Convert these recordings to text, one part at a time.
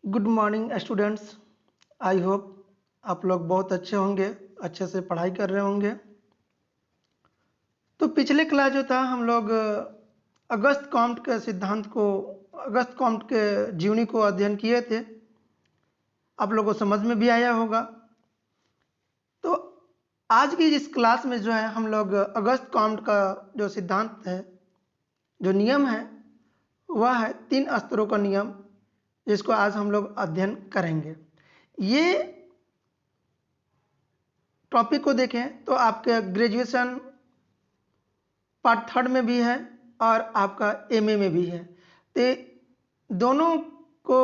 Good morning students. I hope आप लोग बहुत अच्छे होंगे, अच्छे से पढ़ाई कर रहे होंगे। तो पिछले क्लास जो था हम लोग अगस्त कॉम्ट के सिद्धांत को, अगस्त कॉम्ट के जीवनी को अध्ययन किए थे। आप लोगों को समझ में भी आया होगा। तो आज की इस क्लास में जो है हम लोग अगस्त कॉम्ट का जो सिद्धांत है, जो नियम है, वह है 3 स्तरों का नियम, जिसको आज हम लोग अध्ययन करेंगे। ये टॉपिक को देखें तो आपके ग्रेजुएशन पार्ट 3 में भी है और आपका एमए में भी है। तो दोनों को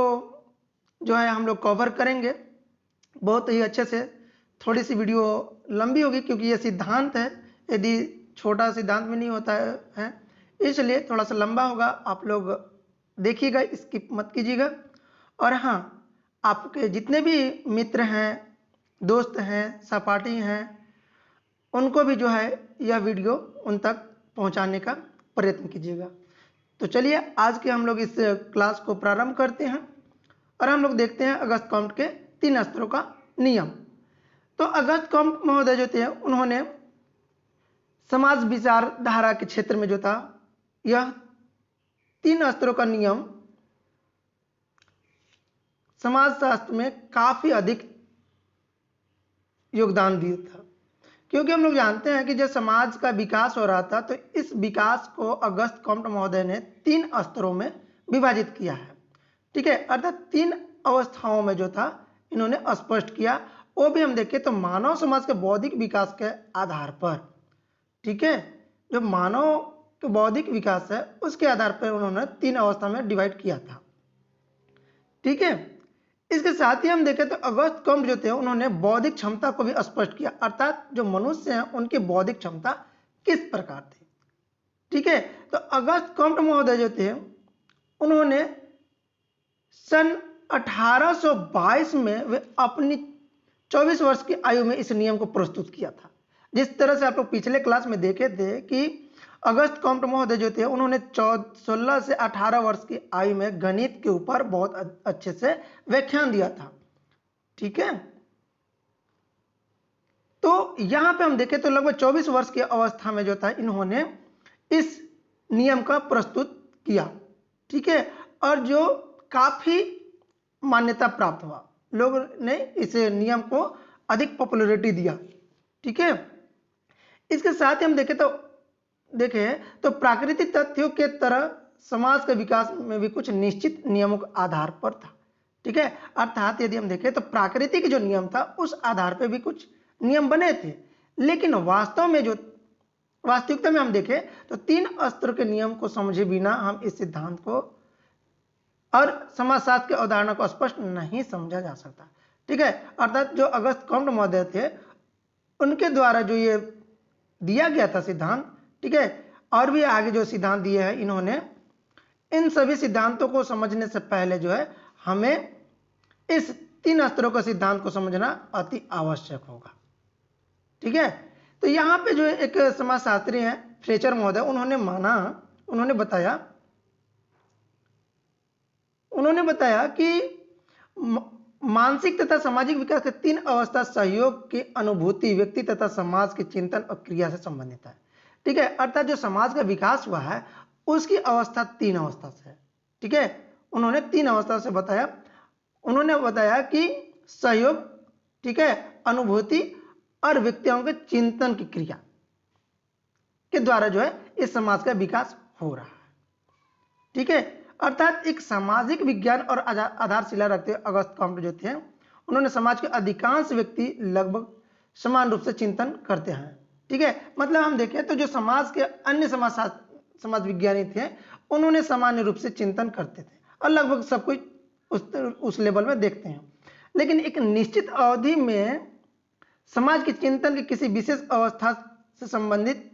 जो है हम लोग कवर करेंगे बहुत ही अच्छे से। थोड़ी सी वीडियो लंबी होगी क्योंकि ये सिद्धांत है, यदि छोटा सिद्धांत में नहीं होता है इसलिए थोड़ा सा लंबा होगा। आप लोग देखिएगा, स्किप मत कीजिएगा। और हाँ, आपके जितने भी मित्र हैं, दोस्त हैं, सहपाठी हैं, उनको भी जो है यह वीडियो उन तक पहुंचाने का प्रयत्न कीजिएगा। तो चलिए आज के हम लोग इस क्लास को प्रारंभ करते हैं और हम लोग देखते हैं अगस्त कॉम्ट के 3 स्तरों का नियम। तो अगस्त कॉम्ट महोदय जो थे उन्होंने समाज विचारधारा के क्षेत्र में जो था यह 3 स्तरों का नियम समाजशास्त्र में काफी अधिक योगदान दिया था। क्योंकि हम लोग जानते हैं कि जब समाज का विकास हो रहा था तो इस विकास को अगस्त कॉम्ट महोदय ने 3 स्तरों में विभाजित किया है। ठीक है, अर्थात 3 अवस्थाओं में जो था इन्होंने स्पष्ट किया। वो भी हम देखें तो मानव समाज के बौद्धिक विकास के आधार पर, ठीक है, जो मानव के बौद्धिक विकास है उसके आधार पर उन्होंने 3 अवस्था में डिवाइड किया था। ठीक है, इसके साथ ही हम देखें तो अगस्त कॉम्ट जो थे उन्होंने बौद्धिक क्षमता को भी स्पष्ट किया, अर्थात जो मनुष्य हैं उनकी बौद्धिक क्षमता किस प्रकार थी। ठीक है, तो अगस्त कॉम्ट महोदय जो थे उन्होंने सन 1822 में वे अपनी 24 वर्ष की आयु में इस नियम को प्रस्तुत किया था। जिस तरह से आप लोग पिछले क्लास में देखे थे कि अगस्त कॉम्ट महोदय जो थे उन्होंने 16 से 18 वर्ष की आयु में गणित के ऊपर बहुत अच्छे से व्याख्यान दिया था। ठीक है, तो यहां पे हम देखें तो लगभग 24 वर्ष की अवस्था में जो था इन्होंने इस नियम का प्रस्तुत किया। ठीक है, और जो काफी मान्यता प्राप्त हुआ, लोगों ने इस नियम को अधिक पॉपुलैरिटी दिया। ठीक है, इसके साथ ही हम देखें तो प्राकृतिक तथ्यों के तरह समाज के विकास में भी कुछ निश्चित नियमों के आधार पर था। ठीक है, अर्थात यदि हम देखें तो प्राकृतिक जो नियम था उस आधार पर भी कुछ नियम बने थे, लेकिन वास्तव में जो वास्तविकता में हम देखें तो 3 स्तर के नियम को समझे बिना हम इस सिद्धांत को और समाजशास्त्र की अवधारणा को स्पष्ट नहीं समझा जा सकता। ठीक है, अर्थात जो अगस्त कॉम्ट महोदय थे उनके द्वारा जो ये दिया गया था सिद्धांत, ठीक है, और भी आगे जो सिद्धांत दिए हैं इन्होंने, इन सभी सिद्धांतों को समझने से पहले जो है हमें इस 3 स्तरों का सिद्धांत को समझना अति आवश्यक होगा। ठीक है, तो यहां पे जो एक समाजशास्त्री हैं फ्लेचर महोदय, उन्होंने बताया कि मानसिक तथा सामाजिक विकास के 3 अवस्था सहयोग की अनुभूति व्यक्ति तथा समाज के चिंतन और क्रिया से संबंधित है। ठीक है, अर्थात जो समाज का विकास हुआ है उसकी अवस्था 3 अवस्था से है। ठीक है, उन्होंने 3 अवस्था से बताया। उन्होंने बताया कि सहयोग, ठीक है, अनुभूति और व्यक्तियों के चिंतन की क्रिया के द्वारा जो है इस समाज का विकास हो रहा है। ठीक है, अर्थात एक सामाजिक विज्ञान और आधारशिला रखते हुए अगस्त कॉम्ट जो थे उन्होंने समाज के अधिकांश व्यक्ति लगभग समान रूप से चिंतन करते हैं। ठीक है, मतलब हम देखें तो जो समाज के अन्य समाज विज्ञानी थे उन्होंने सामान्य रूप से चिंतन करते थे और लगभग सब कुछ उस लेवल में देखते हैं, लेकिन एक निश्चित अवधि में समाज के चिंतन की किसी विशेष अवस्था से संबंधित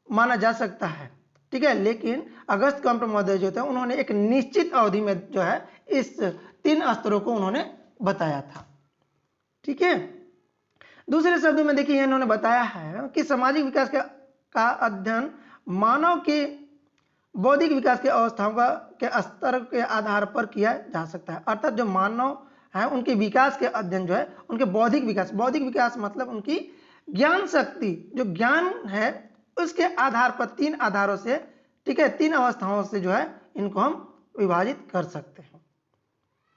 माना जा सकता है। ठीक है, लेकिन अगस्त कॉम्ट महोदय जो थे उन्होंने एक निश्चित अवधि में जो है इस 3 स्तरों को उन्होंने बताया था। ठीक है, दूसरे शब्दों में देखिए इन्होंने बताया है कि सामाजिक विकास का अध्ययन मानव के बौद्धिक विकास की अवस्थाओं का के स्तर के आधार पर किया जा सकता है। अर्थात जो मानव है उनके विकास के अध्ययन जो है उनके बौद्धिक विकास मतलब उनकी ज्ञान शक्ति, जो ज्ञान है उसके आधार पर तीन आधारों से, ठीक है, तीन अवस्थाओं से जो है इनको हम विभाजित कर सकते हैं।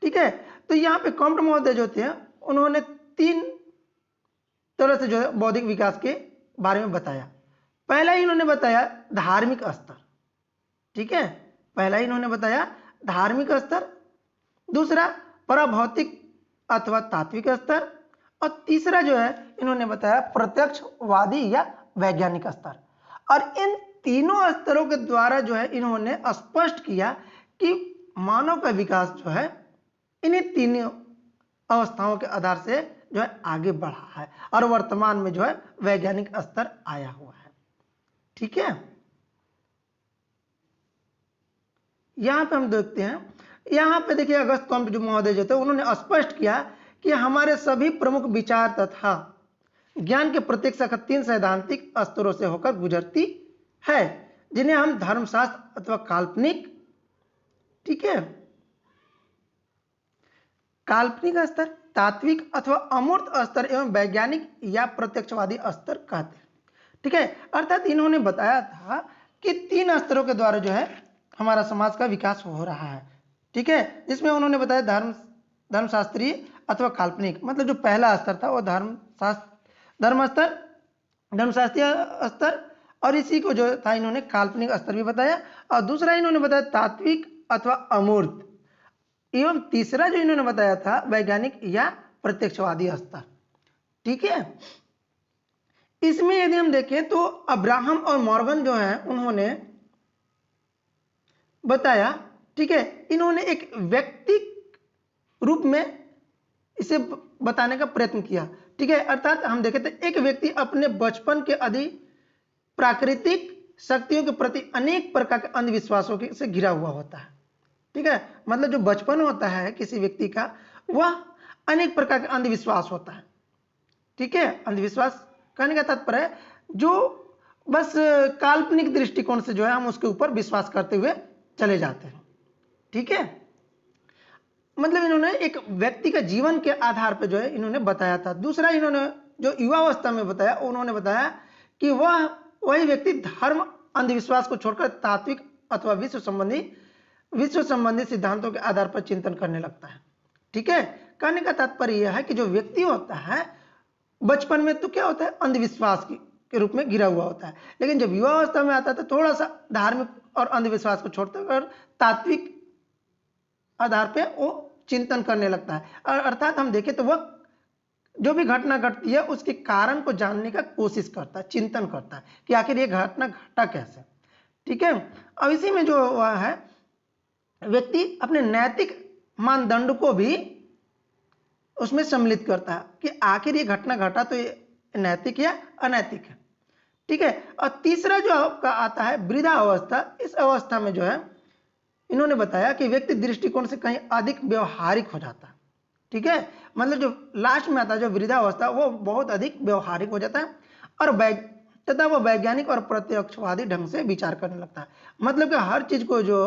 ठीक है, तो यहाँ पे कॉम्ट महोदय जो थे उन्होंने तीन तरह से जो है बौद्धिक विकास के बारे में बताया। पहला ही इन्होंने बताया धार्मिक स्तर, ठीक है, पहला ही इन्होंने बताया धार्मिक स्तर, दूसरा पराभौतिक अथवा तात्विक स्तर, और तीसरा जो है इन्होंने बताया प्रत्यक्षवादी या वैज्ञानिक स्तर। और इन तीनों स्तरों के द्वारा जो है इन्होंने स्पष्ट किया कि मानव का विकास जो है इन्हीं तीनों अवस्थाओं के आधार से जो है आगे बढ़ा है और वर्तमान में जो है वैज्ञानिक स्तर आया हुआ है। ठीक है, यहां पे हम देखते हैं, यहां पे देखिए अगस्त कॉम्ट जो महोदय जो थे उन्होंने स्पष्ट किया कि हमारे सभी प्रमुख विचार तथा ज्ञान के प्रत्येक शाखा तीन सैद्धांतिक स्तरों से होकर गुजरती है, जिन्हें हम धर्मशास्त्र अथवा काल्पनिक, ठीक है, काल्पनिक स्तर, तात्विक अथवा अमूर्त स्तर एवं वैज्ञानिक या प्रत्यक्षवादी स्तर कहते हैं। ठीक है, अर्थात इन्होंने बताया था कि तीन स्तरों के द्वारा जो है हमारा समाज का विकास हो रहा है। ठीक है, जिसमें उन्होंने बताया धर्मशास्त्रीय अथवा काल्पनिक, मतलब जो पहला स्तर था वो धर्मशास्त्रीय स्तर, और इसी को जो था इन्होंने काल्पनिक स्तर भी बताया, और दूसरा इन्होंने बताया तात्विक अथवा अमूर्त, एवं तीसरा जो इन्होंने बताया था वैज्ञानिक या प्रत्यक्षवादी स्तर। ठीक है, इसमें यदि हम देखें तो अब्राहम और मॉर्गन जो है उन्होंने बताया, ठीक है, इन्होंने एक व्यक्ति रूप में इसे बताने का प्रयत्न किया। ठीक है, अर्थात हम देखें तो एक व्यक्ति अपने बचपन के अधिक प्राकृतिक शक्तियों के प्रति अनेक प्रकार के अंधविश्वासों से घिरा हुआ होता है। ठीक है, मतलब जो बचपन होता है किसी व्यक्ति का वह अनेक प्रकार के अंधविश्वास होता है। ठीक है, अंधविश्वास कहने का तात्पर्य है जो बस काल्पनिक दृष्टिकोण से जो है हम उसके ऊपर विश्वास करते हुए चले जाते हैं। ठीक है, मतलब इन्होंने एक व्यक्ति का जीवन के आधार पर जो है इन्होंने बताया था। दूसरा इन्होंने जो युवावस्था में बताया, उन्होंने बताया कि वही व्यक्ति धर्म अंधविश्वास को छोड़कर तात्विक अथवा विश्व संबंधी सिद्धांतों के आधार पर चिंतन करने लगता है। ठीक है, कहने का तात्पर्य यह है कि जो व्यक्ति होता है बचपन में तो क्या होता है अंधविश्वास के रूप में घिरा हुआ होता है, लेकिन जब युवावस्था में आता है तो थोड़ा सा धार्मिक और अंधविश्वास को छोड़कर तात्विक आधार पे वो चिंतन करने लगता है। और अर्थात हम देखें तो वह जो भी घटना घटती है उसके कारण को जानने का कोशिश करता है, चिंतन करता है कि आखिर ये घटना घटा कैसे। ठीक है, अब इसी में जो हुआ है व्यक्ति अपने नैतिक मानदंड को भी उसमें सम्मिलित करता है कि आखिर ये घटना घटा तो ये नैतिक या अनैतिक है। ठीक है, और तीसरा जो आपका आता है वृद्धा अवस्था, इस अवस्था में जो है इन्होंने बताया कि व्यक्ति दृष्टिकोण से कहीं अधिक व्यवहारिक हो जाता है। ठीक है, मतलब जो लास्ट में आता है जो वृद्धावस्था वो बहुत अधिक व्यवहारिक हो जाता है और तथा वो वैज्ञानिक और प्रत्यक्षवादी ढंग से विचार करने लगता है। मतलब कि हर चीज को जो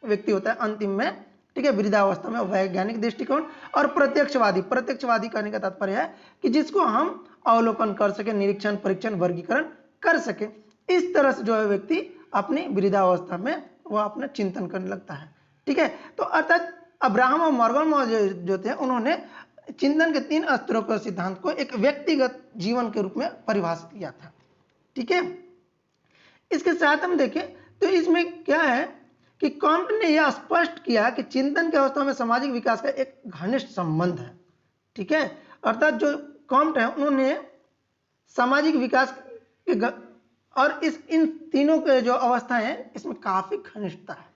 व्यक्ति होता है अंतिम में, ठीक है, वृद्धावस्था में वैज्ञानिक दृष्टिकोण और प्रत्यक्षवादी कहने का तात्पर्य है कि जिसको हम अवलोकन कर सके, निरीक्षण, परीक्षण, वर्गीकरण कर सके। इस तरह से जो है व्यक्ति अपनी वृद्धावस्था में वह अपना चिंतन करने लगता है। ठीक है, तो अर्थात अब्राहम और मॉर्गन जो थे उन्होंने चिंतन के तीन स्तरों के सिद्धांत को एक व्यक्तिगत जीवन के रूप में परिभाषित किया था। ठीक है, इसके साथ हम देखें तो इसमें क्या है कि कॉम्ट ने यह स्पष्ट किया कि चिंतन की अवस्था में सामाजिक विकास का एक घनिष्ठ संबंध है। ठीक है, अर्थात जो कॉम्ट है उन्होंने सामाजिक विकास के और इन तीनों के जो अवस्थाएं हैं इसमें काफी घनिष्ठता है।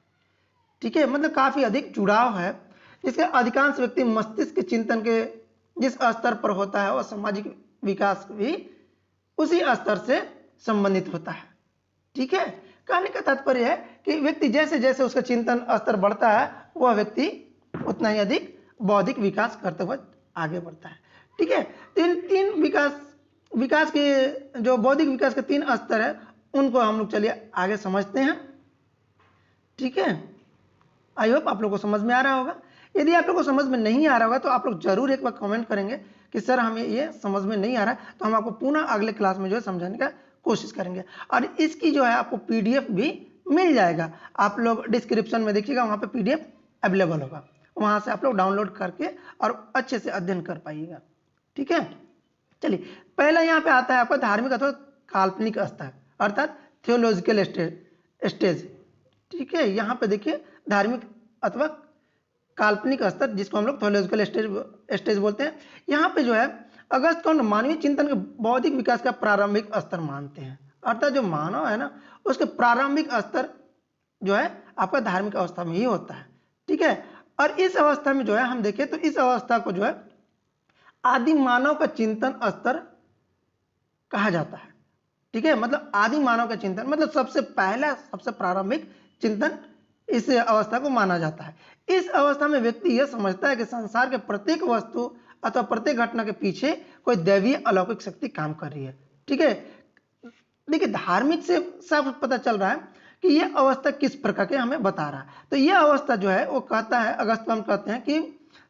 ठीक है, मतलब काफी अधिक जुड़ाव है, जिसके अधिकांश व्यक्ति मस्तिष्क के चिंतन के जिस स्तर पर होता है वह सामाजिक विकास भी उसी स्तर से संबंधित होता है। ठीक है, कहने का तात्पर्य है कि व्यक्ति जैसे जैसे उसका चिंतन स्तर बढ़ता है वह व्यक्ति उतना ही अधिक बौद्धिक विकास करते हुए आगे बढ़ता है। ठीक है, तीन विकास के जो बौद्धिक विकास के तीन स्तर है उनको हम लोग चलिए आगे समझते हैं। ठीक है, आई होप आप लोगों को समझ में आ रहा होगा। यदि आप लोगों को समझ में नहीं आ रहा होगा तो आप लोग जरूर एक बार कमेंट करेंगे कि सर हमें ये समझ में नहीं आ रहा है, तो हम आपको पुनः अगले क्लास में जो है समझाने का कोशिश करेंगे। और इसकी जो है आपको पीडीएफ भी मिल जाएगा, आप लोग डिस्क्रिप्शन में देखिएगा, वहाँ पे पीडीएफ अवेलेबल होगा, वहाँ से आप लोग डाउनलोड करके और अच्छे से अध्ययन कर पाइएगा। ठीक है, चलिए पहला यहाँ पे आता है आपका धार्मिक अथवा काल्पनिक स्तर अर्थात थियोलॉजिकल स्टेज। ठीक है, यहाँ पे देखिए धार्मिक अथवा काल्पनिक स्तर, जिसको हम लोग थियोलॉजिकल स्टेज बोलते हैं। यहाँ पे जो है अगस्त कौन मानवीय चिंतन के बौद्धिक विकास का प्रारंभिक स्तर मानते हैं, अर्थात जो मानव है ना उसके प्रारंभिक स्तर जो है आपका धार्मिक अवस्था में ही होता है। ठीक है, और इस अवस्था में जो है हम देखें तो इस अवस्था को जो है आदि मानव का चिंतन स्तर कहा जाता है। ठीक है, मतलब आदि मानव का चिंतन मतलब सबसे पहला सबसे प्रारंभिक चिंतन इस अवस्था को माना जाता है। इस अवस्था में व्यक्ति यह समझता है कि संसार के प्रत्येक वस्तु अथवा प्रत्येक घटना के पीछे कोई दैवीय अलौकिक शक्ति काम कर रही है। ठीक है, देखिए धार्मिक से साफ पता चल रहा है कि यह अवस्था किस प्रकार के हमें बता रहा है। तो यह अवस्था जो है वो कहता है, अगस्त हम कहते हैं कि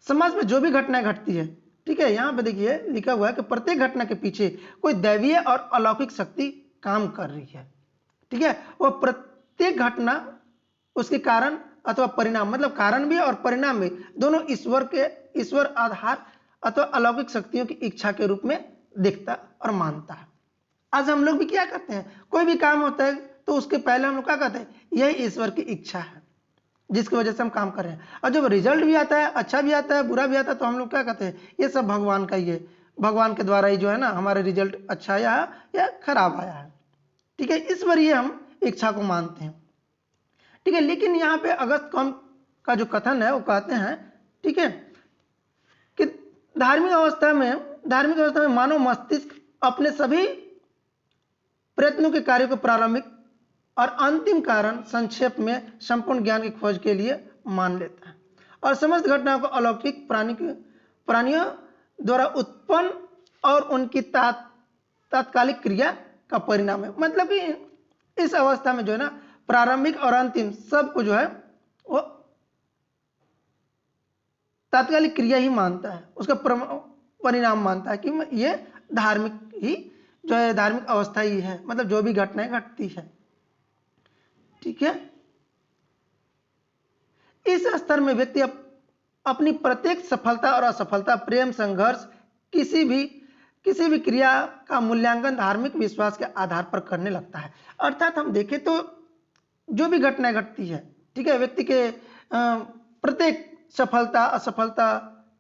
समाज में जो भी घटनाएं घटती है, ठीक है, यहाँ पे देखिए लिखा हुआ है कि प्रत्येक घटना के पीछे कोई दैवीय और अलौकिक शक्ति काम कर रही है। ठीक है, वो प्रत्येक घटना उसके कारण अथवा परिणाम, मतलब कारण भी और परिणाम भी दोनों ईश्वर आधार अथवा अलौकिक शक्तियों की इच्छा के रूप में देखता और मानता है। आज हम लोग भी क्या करते हैं, कोई भी काम होता है तो उसके पहले हम लोग क्या कहते हैं, यह ईश्वर की इच्छा है जिसकी वजह से हम काम कर रहे हैं। और जब रिजल्ट भी आता है, अच्छा भी आता है बुरा भी आता है, तो हम लोग क्या कहते हैं, ये सब भगवान का ही है, भगवान के द्वारा ही जो है ना हमारे रिजल्ट अच्छा आया या खराब आया है। ठीक है, इस पर ये हम इच्छा को मानते हैं। ठीक है, लेकिन यहाँ पे अगस्त का जो कथन है वो कहते हैं, ठीक है, कि धार्मिक अवस्था में मानव मस्तिष्क अपने सभी प्रयत्नों के कार्यों को प्रारंभिक और अंतिम कारण संक्षेप में संपूर्ण ज्ञान की खोज के लिए मान लेता है और समस्त घटनाओं को अलौकिक प्राणियों द्वारा उत्पन्न और उनकी तात्कालिक क्रिया का परिणाम है। मतलब कि इस अवस्था में जो है ना प्रारंभिक और अंतिम सब को जो है वो तात्कालिक क्रिया ही मानता है, उसका परिणाम मानता है कि ये धार्मिक ही जो है धार्मिक अवस्था ही है, मतलब जो भी घटनाएं घटती है। ठीक है, इस स्तर में व्यक्ति अपनी प्रत्येक सफलता और असफलता, प्रेम, संघर्ष, किसी भी क्रिया का मूल्यांकन धार्मिक विश्वास के आधार पर करने लगता है। अर्थात हम देखें तो जो भी घटनाएं घटती है, ठीक है, व्यक्ति के प्रत्येक सफलता असफलता,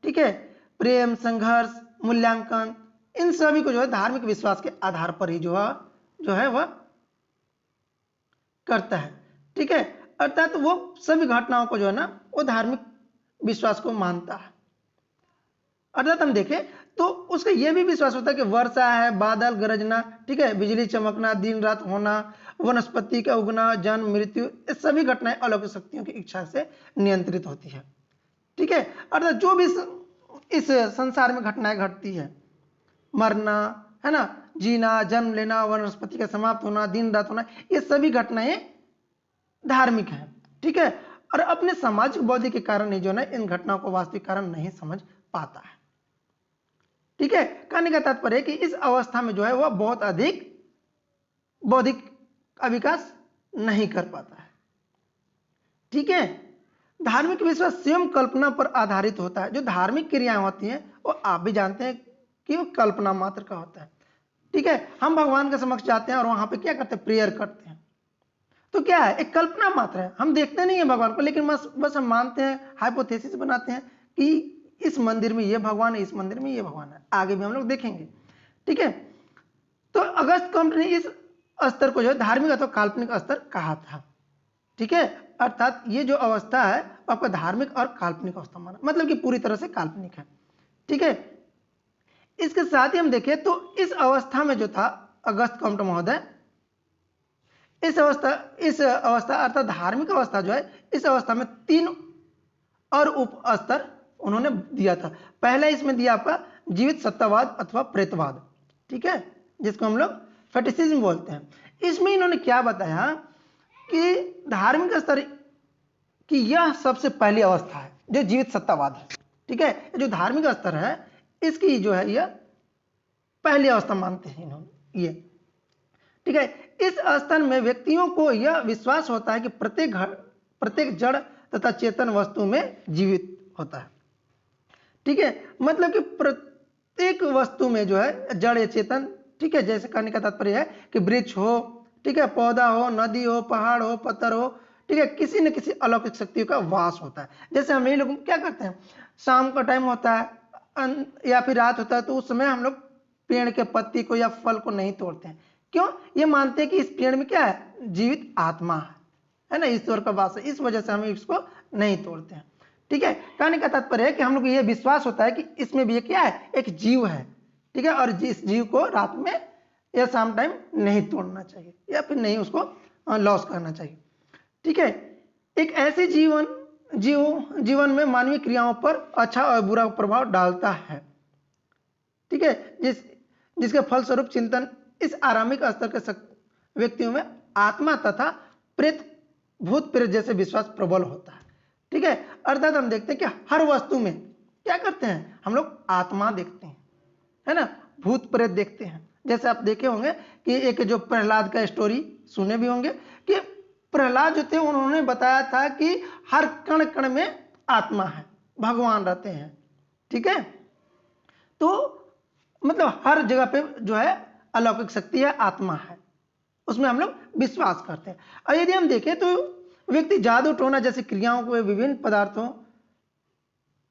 ठीक है, प्रेम, संघर्ष, मूल्यांकन, इन सभी को जो है धार्मिक विश्वास के आधार पर ही जो है वह करता है। ठीक है, अर्थात वो सभी घटनाओं को जो है ना वो धार्मिक विश्वास को मानता है। अर्थात हम देखें तो उसका यह भी विश्वास होता है कि वर्षा है, बादल गरजना, ठीक है, बिजली चमकना, दिन रात होना, वनस्पति का उगना, जन्म मृत्यु, ये सभी घटनाएं अलौकिक शक्तियों की इच्छा से नियंत्रित होती है। ठीक है, अर्थात जो भी इस संसार में घटनाएं घटती है, मरना है ना, जीना, जन्म लेना, वनस्पति का समाप्त होना, दिन रात होना, ये सभी घटनाएं धार्मिक हैं। ठीक है, और अपने सामाजिक बौद्धिक के कारण ही जो है इन घटनाओं को वास्तविक कारण नहीं समझ पाता है। ठीक है, कहने का तात्पर्य है कि इस अवस्था में जो है वह बहुत अधिक बौद्धिक का विकास नहीं कर पाता है। ठीक है, धार्मिक विश्वास स्वयं कल्पना पर आधारित होता है। जो धार्मिक क्रियाएं होती हैं वो आप भी जानते हैं कि वो कल्पना मात्र का होता है। ठीक है, हम भगवान के समक्ष जाते हैं और वहां पे क्या करते हैं, प्रेयर करते हैं, तो क्या है, एक कल्पना मात्र है, हम देखते नहीं है भगवान को, लेकिन बस हम मानते हैं, हाइपोथेसिस बनाते हैं कि इस मंदिर में ये भगवान है, इस मंदिर में ये भगवान है, आगे भी हम लोग देखेंगे। ठीक है, तो अगस्त कॉम्ट ने इस स्तर को जो है धार्मिक अथवा काल्पनिक स्तर कहा था। ठीक है, अर्थात ये जो अवस्था है आपका धार्मिक और काल्पनिक अवस्था माना, मतलब कि पूरी तरह से काल्पनिक है। ठीक है, इसके साथ ही हम देखें तो इस अवस्था में जो था अगस्त कॉम्ट महोदय, इस अवस्था अर्थात धार्मिक अवस्था जो है, इस अवस्था में 3 और उप स्तर उन्होंने दिया था। पहला इसमें दिया आपका जीवित सत्तावाद अथवा प्रेतवाद, ठीक है, जिसको हम लोग फेटिसिज्म बोलते हैं। इसमें इन्होंने क्या बताया कि धार्मिक स्तर कि यह सबसे पहली अवस्था है जो जीवित सत्तावाद है। ठीक है, जो धार्मिक स्तर है इसकी जो है यह पहली अवस्था मानते हैं इन्होंने ये। ठीक है, इस स्तर में व्यक्तियों को यह विश्वास होता है कि प्रत्येक जड़ तथा चेतन वस्तु में जीवित होता है। ठीक है, मतलब कि प्रत्येक वस्तु में जो है जड़ या चेतन, ठीक है, जैसे कहने का तात्पर्य है कि वृक्ष हो, ठीक है, पौधा हो, नदी हो, पहाड़ हो, पत्थर हो, ठीक है, किसी न किसी अलौकिक शक्तियों का वास होता है। जैसे हम ये लोग क्या करते हैं, शाम का टाइम होता है या फिर रात होता है तो उस समय हम लोग पेड़ के पत्ती को या फल को नहीं तोड़ते हैं। क्यों? ये मानते हैं कि इस पेड़ में क्या है, जीवित आत्मा है ना, ईश्वर का वास है, इस वजह से हम इसको नहीं तोड़ते हैं। ठीक है, कहने का तात्पर्य है कि हम लोग ये विश्वास होता है कि इसमें भी क्या है, एक जीव है। ठीक है, और इस जीव को रात में या शाम टाइम नहीं तोड़ना चाहिए या फिर नहीं उसको लॉस करना चाहिए। ठीक है, एक ऐसे जीवन में मानवीय क्रियाओं पर अच्छा और बुरा प्रभाव डालता है। ठीक है, जिसके फलस्वरूप चिंतन इस आरामिक स्तर के व्यक्तियों में आत्मा तथा भूत प्रेत जैसे विश्वास प्रबल होता है। ठीक है, अर्थात हम देखते हैं कि हर वस्तु में क्या करते हैं, हम लोग आत्मा देखते हैं, है ना, भूत प्रेत देखते हैं। जैसे आप देखे होंगे कि एक जो प्रहलाद का स्टोरी सुने भी होंगे कि प्रहलाद जो थे उन्होंने बताया था कि हर कण कण में आत्मा है, भगवान रहते हैं। ठीक है, तो मतलब हर जगह पे जो है अलौकिक शक्ति है, आत्मा है, उसमें हम लोग विश्वास करते हैं। और यदि हम देखें तो व्यक्ति जादू टोना जैसी क्रियाओं को विभिन्न पदार्थों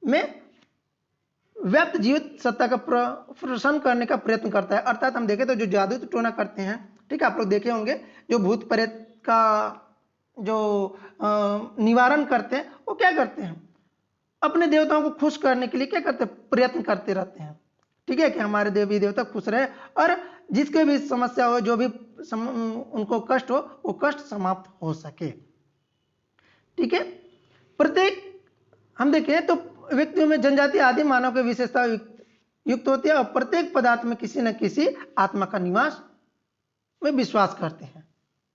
में व्यक्त जीवित सत्ता का प्रदर्शन करने का प्रयत्न करता है। अर्थात हम देखें तो जो जादू टोना करते हैं, ठीक है, आप लोग देखे होंगे जो भूत प्रेत का जो निवारण करते हैं वो क्या करते हैं, अपने देवताओं को खुश करने के लिए क्या करते हैं, प्रयत्न करते रहते हैं। ठीक है, कि हमारे देवी देवता खुश रहे और जिसके भी समस्या हो, जो भी उनको कष्ट हो, वो कष्ट समाप्त हो सके। ठीक है, प्रत्येक हम देखें तो व्यक्तियों में जनजाति आदि मानव की विशेषता युक्त होती है और प्रत्येक पदार्थ में किसी न किसी आत्मा का निवास में विश्वास करते हैं।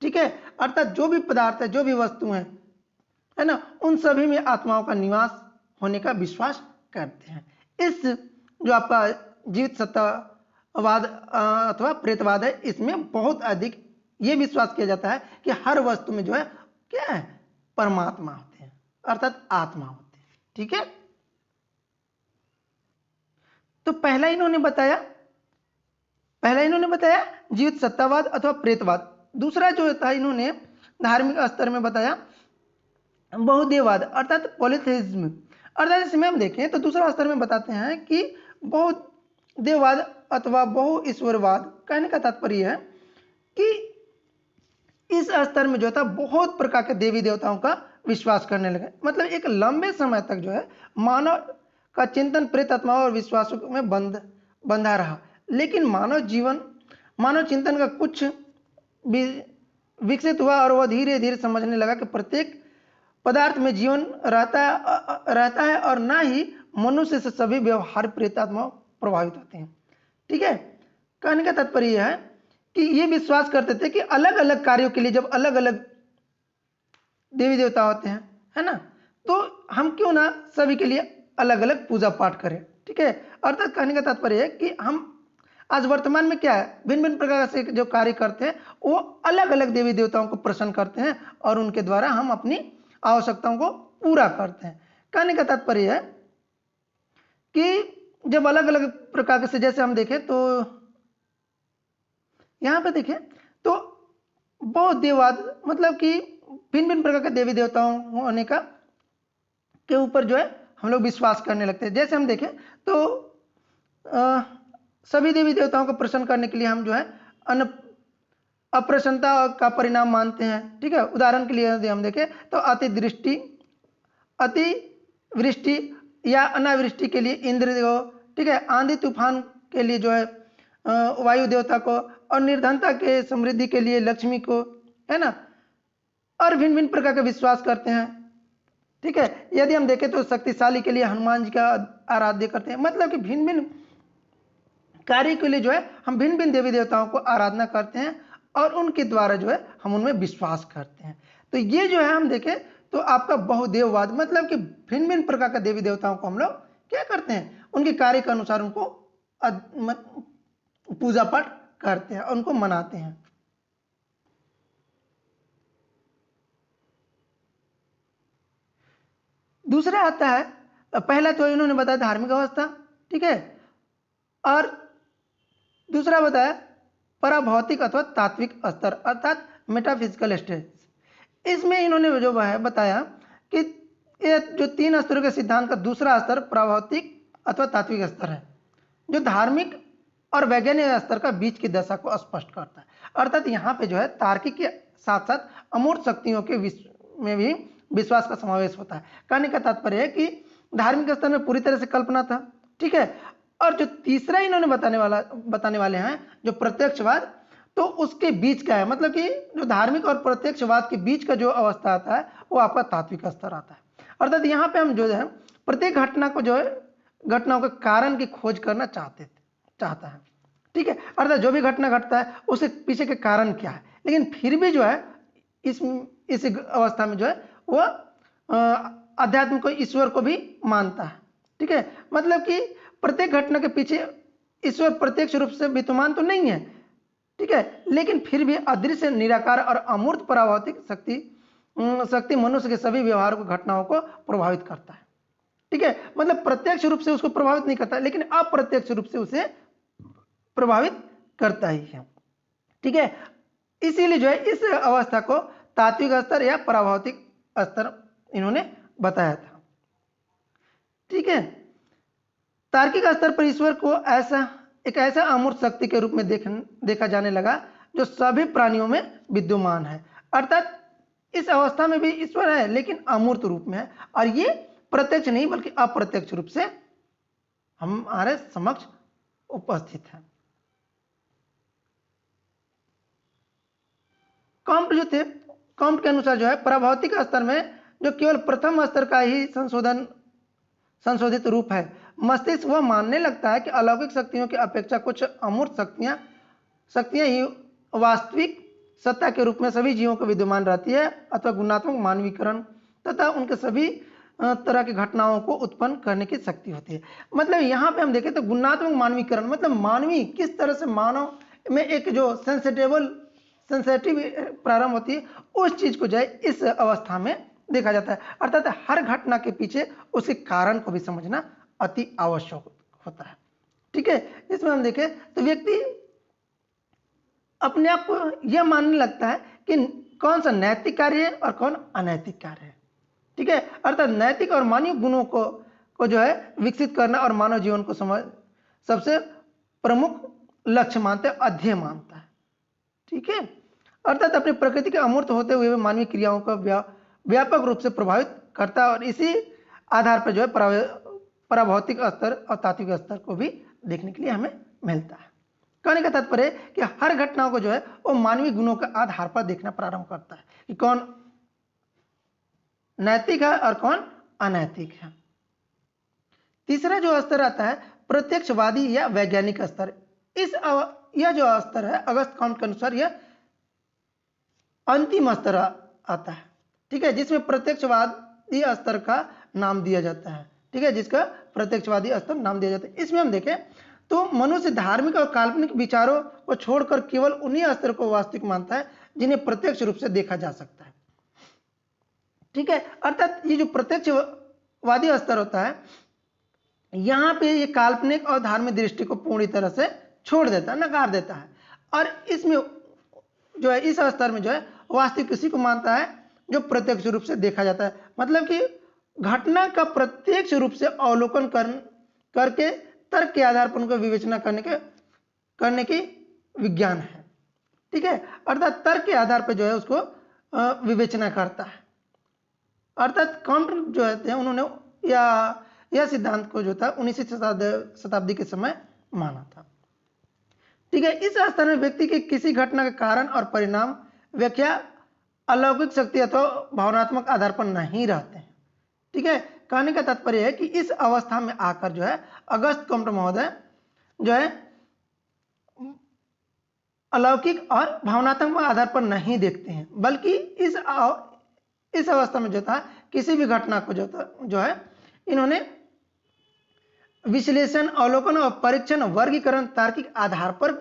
ठीक है, अर्थात जो भी पदार्थ है, जो भी वस्तु है ना, उन सभी में आत्माओं का निवास होने का विश्वास करते हैं। इस जो आपका जीवित सत्तावाद अथवा प्रेतवाद है, इसमें बहुत अधिक ये विश्वास किया जाता है कि हर वस्तु में जो है क्या है, परमात्मा होते हैं, अर्थात आत्मा होते हैं। ठीक है, तो पहला इन्होंने बताया जीवित सत्तावाद अथवा प्रेतवाद। दूसरा जो था इन्होंने धार्मिक स्तर में बताया बहुदेववाद अर्थात पॉलीथेइज्म। अर्थात इसमें हम देखें तो दूसरा स्तर में बताते हैं कि बहुदेववाद अथवा बहु ईश्वरवाद। कहने का तात्पर्य है कि इस स्तर में जो था बहुत प्रकार के देवी देवताओं का विश्वास करने लगे। मतलब एक लंबे समय तक जो है मानव का चिंतन प्रेत आत्माओं और विश्वासों में बंधा रहा, लेकिन मानव चिंतन का कुछ विकसित हुआ और वह धीरे धीरे समझने लगा कि प्रत्येक पदार्थ में जीवन रहता है और ना ही मनुष्य से सभी व्यवहार प्रेतात्मा प्रभावित होते हैं। ठीक है, कहने का तात्पर्य यह है कि ये विश्वास करते थे कि अलग अलग कार्यों के लिए जब अलग अलग देवी देवता होते हैं, है ना, तो हम क्यों ना सभी के लिए अलग अलग पूजा पाठ करें। ठीक है, अर्थात कहने का तात्पर्य है कि हम आज वर्तमान में क्या है, भिन्न भिन्न प्रकार से जो कार्य करते हैं वो अलग अलग देवी देवताओं को प्रसन्न करते हैं और उनके द्वारा हम अपनी आवश्यकताओं को पूरा करते हैं। कहने का तात्पर्य है कि जब अलग अलग प्रकार से, जैसे हम देखें तो यहां पे देखें तो बहुत देववाद मतलब कि भिन्न भिन्न प्रकार के देवी देवताओं होने का के ऊपर जो है हम लोग विश्वास करने लगते हैं। जैसे हम देखें तो सभी देवी देवताओं को प्रसन्न करने के लिए हम जो है अप्रसन्नता का परिणाम मानते हैं। ठीक है, उदाहरण के लिए यदि हम देखें तो अतिवृष्टि या अनावृष्टि के लिए इंद्र को, ठीक है, आंधी तूफान के लिए जो है वायु देवता को, और निर्धनता के समृद्धि के लिए लक्ष्मी को, है ना, और भिन्न भिन्न प्रकार के विश्वास करते हैं। ठीक है, यदि हम देखें तो शक्तिशाली के लिए हनुमान जी का आराध्य करते हैं। मतलब कि भिन्न भिन्न कार्य के लिए जो है हम भिन्न भिन्न देवी देवताओं को आराधना करते हैं और उनके द्वारा जो है हम उनमें विश्वास करते हैं। तो ये जो है हम देखें तो आपका बहुदेववाद, मतलब कि भिन्न भिन्न प्रकार के देवी देवताओं को हम लोग क्या करते हैं, उनके कार्य के अनुसार उनको पूजा पाठ करते हैं, उनको मनाते हैं। दूसरा आता है, पहला तो इन्होंने बताया धार्मिक अवस्था, ठीक है, और दूसरा बताया पराभौतिक अथवा तात्विक स्तर अर्थात मेटाफिजिकल स्टेज। इसमें इन्होंने जो है बताया कि ये जो 3 स्तरों के सिद्धांत का दूसरा स्तर पराभौतिक अथवा तात्विक स्तर है, जो धार्मिक और वैज्ञानिक स्तर का बीच की दशा को स्पष्ट करता है। अर्थात यहाँ पे जो है तार्किक के साथ साथ अमूर्त शक्तियों के में भी विश्वास का समावेश होता है। कहने का तात्पर्य है कि धार्मिक स्तर में पूरी तरह से कल्पना था, ठीक है, और जो तीसरा इन्होंने बताने वाले हैं जो प्रत्यक्षवाद, तो उसके बीच का है, मतलब कि जो धार्मिक और प्रत्यक्षवाद के बीच का जो अवस्था आता है वो आपका तात्विक स्तर आता है। अर्थात यहाँ पे हम जो है प्रत्येक घटना को जो है घटनाओं के कारण की खोज करना चाहता है, ठीक है, अर्थात जो भी घटना घटता है उसके पीछे के कारण क्या है, लेकिन फिर भी जो है इस अवस्था में जो है वह अध्यात्म को, ईश्वर को भी मानता है, ठीक है, मतलब कि प्रत्येक घटना के पीछे ईश्वर प्रत्यक्ष रूप से विद्यमान तो नहीं है, ठीक है, लेकिन फिर भी अदृश्य, निराकार और अमूर्त पराभौतिक शक्ति मनुष्य के सभी व्यवहारों को, घटनाओं को प्रभावित करता है, ठीक है, मतलब प्रत्यक्ष रूप से उसको प्रभावित नहीं करता, लेकिन अप्रत्यक्ष रूप से उसे प्रभावित करता ही है, ठीक है। इसीलिए जो है इस अवस्था को तात्विक स्तर या पराभौतिक स्तर इन्होंने बताया था, ठीक है। तार्किक स्तर पर ईश्वर को एक ऐसा अमूर्त शक्ति के रूप में देखा जाने लगा जो सभी प्राणियों में विद्यमान है। अर्थात इस अवस्था में भी ईश्वर है लेकिन अमूर्त रूप में है, और ये प्रत्यक्ष नहीं बल्कि अप्रत्यक्ष रूप से हमारे समक्ष उपस्थित है। कॉम्ट के अनुसार जो है पराभौतिक स्तर में जो केवल प्रथम स्तर का ही संशोधित रूप है, मस्तिष्क वह मानने लगता है कि अलौकिक शक्तियों की अपेक्षा कुछ अमूर्त शक्तियां ही वास्तविक सत्ता के रूप में सभी जीवों को विद्यमान रहती है, अथवा गुणात्मक मानवीकरण तथा उनके सभी तरह की घटनाओं को उत्पन्न करने की शक्ति होती है। मतलब यहाँ पे हम देखें तो गुणात्मक मानवीकरण मतलब मानवी किस तरह से मानव में एक जो सेंसिटिव प्रारंभ होती है, उस चीज को जो है इस अवस्था में देखा जाता है। अर्थात हर घटना के पीछे उसके कारण को भी समझना अति आवश्यक होता है, ठीक है। इसमें हम देखें तो व्यक्ति अपने आप को यह मानने लगता है कि कौन सा नैतिक कार्य है और कौन अनैतिक कार्य है, ठीक है। अर्थात नैतिक और मानवीय गुणों को जो है विकसित करना और मानव जीवन को सबसे प्रमुख लक्ष्य मानता है, अध्यय मानता है, ठीक है। अर्थात अपनी प्रकृति के अमूर्त होते हुए मानवीय क्रियाओं को व्यापक रूप से प्रभावित करता है, और इसी आधार पर जो है पराभौतिक स्तर और तात्विक स्तर को भी देखने के लिए हमें मिलता है। कहने का तात्पर्य है कि हर घटनाओं को जो है वो मानवीय गुणों के आधार पर देखना प्रारंभ करता है कि कौन नैतिक है और कौन अनैतिक है। तीसरा जो स्तर आता है प्रत्यक्षवादी या वैज्ञानिक स्तर। यह जो स्तर है अगस्त कॉम्ट के अनुसार यह अंतिम स्तर आता है, ठीक है, जिसमें प्रत्यक्षवादी स्तर का नाम दिया जाता है, ठीक है, जिसका प्रत्यक्षवादी स्तर नाम दिया जाता है। इसमें हम देखें तो मनुष्य धार्मिक और काल्पनिक विचारों को छोड़कर केवल उन्हीं स्तर को वास्तविक मानता है जिन्हें प्रत्यक्ष रूप से देखा जा सकता है, ठीक है। अर्थात ये जो प्रत्यक्षवादी स्तर होता है यहाँ पे ये काल्पनिक और धार्मिक दृष्टि को पूरी तरह से छोड़ देता है, नकार देता है, और इसमें जो है इस स्तर में जो है वास्तविक किसी को मानता है जो प्रत्यक्ष रूप से देखा जाता है, मतलब कि घटना का प्रत्यक्ष रूप से अवलोकन करके तर्क के आधार पर उनको विवेचना करने की विज्ञान है, ठीक है। अर्थात तर्क के आधार पर जो है उसको विवेचना करता है। अर्थात कॉम्ट जो है उन्होंने यह सिद्धांत को जो था 19वीं शताब्दी के समय माना था, ठीक है। इस स्तर में व्यक्ति की किसी घटना के कारण और परिणाम व्याख्या अलौकिक शक्ति अथवा भावनात्मक आधार पर नहीं रहते हैं, ठीक है। कहने का तात्पर्य है कि इस अवस्था में आकर जो है अगस्त कॉम्ट महोदय जो है अलौकिक और भावनात्मक आधार पर नहीं देखते हैं, बल्कि इस अवस्था में जो था किसी भी घटना को जो है इन्होंने विश्लेषण, अवलोकन और परीक्षण, वर्गीकरण, तार्किक आधार पर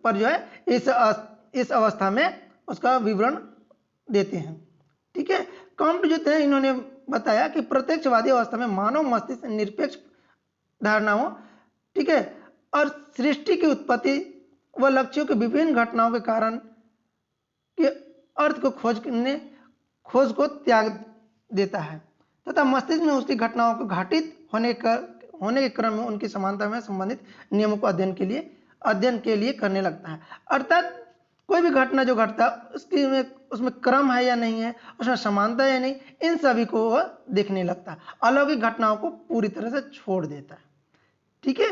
पर जो है इस अवस्था में उसका विवरण देते हैं। ठीक है, कॉम्ट जो थे इन्होंने बताया कि प्रत्यक्षवादी अवस्था में मानव मस्तिष्क निरपेक्ष धारणाओं, ठीक है, और सृष्टि की उत्पत्ति व लक्ष्यों के विभिन्न घटनाओं के कारण के अर्थ को खोज को त्याग देता है तथा मस्तिष्क में उसकी घटनाओं को घटित होने के क्रम में उनकी समानता में संबंधित नियमों को अध्ययन के लिए करने लगता है। अर्थात कोई भी घटना जो घटता है उसमें क्रम है या नहीं है, उसमें समानता है या नहीं, इन सभी को वह देखने लगता है, अलौकिक घटनाओं को पूरी तरह से छोड़ देता है। ठीक है,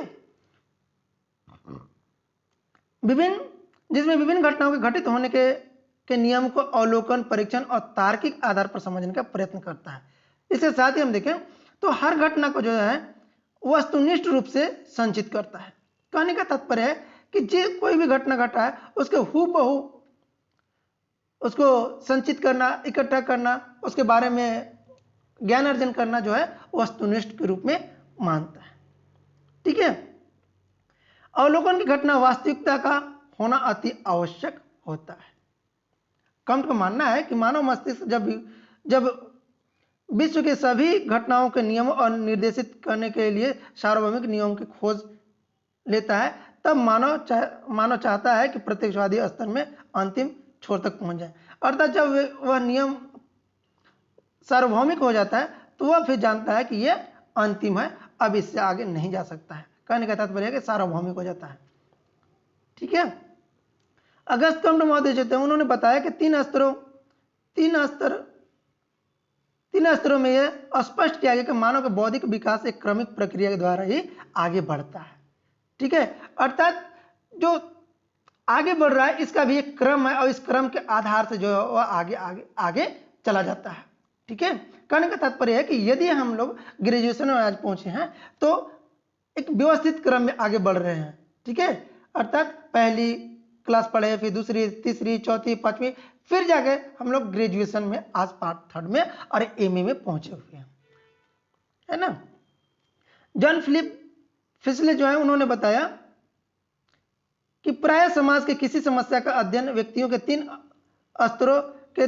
जिसमें विभिन्न घटनाओं के घटित होने के नियम को अवलोकन, परीक्षण और तार्किक आधार पर समझने का प्रयत्न करता है। इसके साथ ही हम देखें तो हर घटना को जो है वस्तुनिष्ठ रूप से संचित करता है। कहने का तात्पर्य है कि कोई भी घटना घटा है उसके हूबहू उसको संचित करना, इकट्ठा करना, उसके बारे में ज्ञान अर्जन करना जो है वस्तुनिष्ठ के रूप में मानता है। ठीक है, अवलोकन की घटना वास्तविकता का होना अति आवश्यक होता है। कॉम्ट का मानना है कि मानव मस्तिष्क जब विश्व के सभी घटनाओं के नियमों और निर्देशित करने के लिए सार्वभौमिक नियमों की खोज लेता है, तब मानव चाहता है कि प्रत्यक्षवादी स्तर में अंतिम छोर तक पहुंच जाए। अर्थात जब वह नियम सार्वभौमिक हो जाता है तो वह फिर जानता है कि यह अंतिम है, अब इससे आगे नहीं जा सकता है। कहने का तात्पर्य है कि सार्वभौमिक हो जाता है। ठीक है, अगस्त कॉम्ट महोदय जो थे उन्होंने बताया कि तीन स्तरों में यह स्पष्ट किया गया कि मानव का बौद्धिक विकास एक क्रमिक प्रक्रिया के द्वारा ही आगे बढ़ता है। ठीक है, अर्थात जो आगे बढ़ रहा है इसका भी एक क्रम है और इस क्रम के आधार से जो है वह आगे आगे आगे चला जाता है। ठीक है, कहने का तात्पर्य है कि यदि हम लोग ग्रेजुएशन में आज पहुंचे हैं तो एक व्यवस्थित क्रम में आगे बढ़ रहे हैं। ठीक है, अर्थात पहली क्लास पढ़े, फिर दूसरी, तीसरी, चौथी, पांचवी, फिर जाके हम लोग ग्रेजुएशन में आज पार्ट थर्ड में और एमए में पहुंचे हुए हैं, है ना। जॉन फिलिप फिशले जो है उन्होंने बताया कि प्राय समाज के किसी समस्या का अध्ययन व्यक्तियों के 3 स्तरों के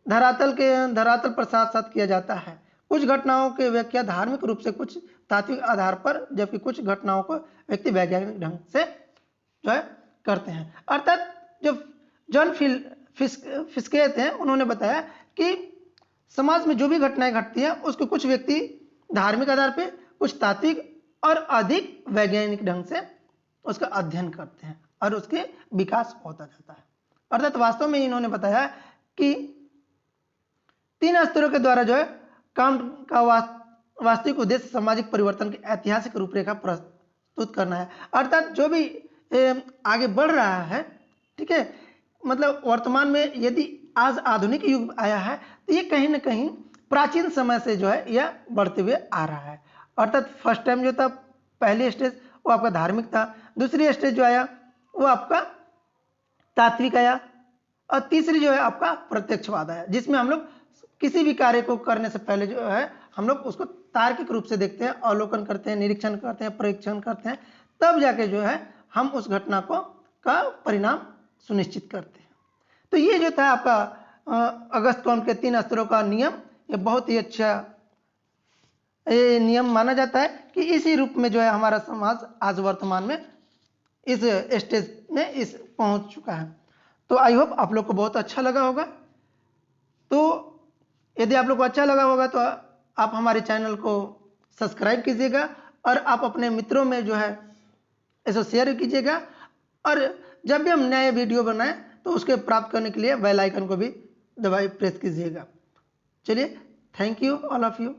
धरातल पर साथ साथ किया जाता है। कुछ घटनाओं की व्याख्या धार्मिक रूप से, कुछ तात्विक आधार पर, जबकि कुछ घटनाओं को व्यक्ति वैज्ञानिक ढंग से जो है करते हैं। अर्थात जो जॉन फिस्के थे उन्होंने बताया कि समाज में जो भी घटनाएं घटती हैं उसको कुछ व्यक्ति धार्मिक आधार पे, कुछ तात्विक और अधिक वैज्ञानिक ढंग से उसका अध्ययन करते हैं और उसके विकास होता जाता है। अर्थात वास्तव में इन्होंने बताया कि 3 स्तरों के द्वारा जो है कॉम्ट का वास्तविक उद्देश्य सामाजिक परिवर्तन की ऐतिहासिक रूपरेखा प्रस्तुत करना है। अर्थात जो भी आगे बढ़ रहा है, ठीक है, मतलब वर्तमान में यदि आज आधुनिक युग आया है तो ये कहीं ना कहीं प्राचीन समय से जो है यह बढ़ते हुए आ रहा है। अर्थात फर्स्ट टाइम जो था, पहली स्टेज वो आपका धार्मिक था, दूसरी स्टेज जो आया वो आपका तात्विक आया और तीसरी जो है आपका प्रत्यक्षवाद आया, जिसमें हम लोग किसी भी कार्य को करने से पहले जो है हम लोग उसको तार्किक रूप से देखते हैं, अवलोकन करते हैं, निरीक्षण करते हैं, परीक्षण करते हैं, तब जाके जो है हम उस घटना का परिणाम सुनिश्चित करते हैं। तो ये जो था आपका अगस्त कॉम्ट के 3 स्तरों का नियम, ये बहुत ही अच्छा नियम माना जाता है कि इसी रूप में जो है हमारा समाज आज वर्तमान में इस स्टेज में पहुंच चुका है। तो आई होप आप लोग को बहुत अच्छा लगा होगा। तो यदि आप लोग को अच्छा लगा होगा तो आप हमारे चैनल को सब्सक्राइब कीजिएगा और आप अपने मित्रों में जो है इसको शेयर कीजिएगा, और जब भी हम नए वीडियो बनाएं तो उसके प्राप्त करने के लिए बेल आइकन को भी दबाए प्रेस कीजिएगा। चलिए, thank you all of you.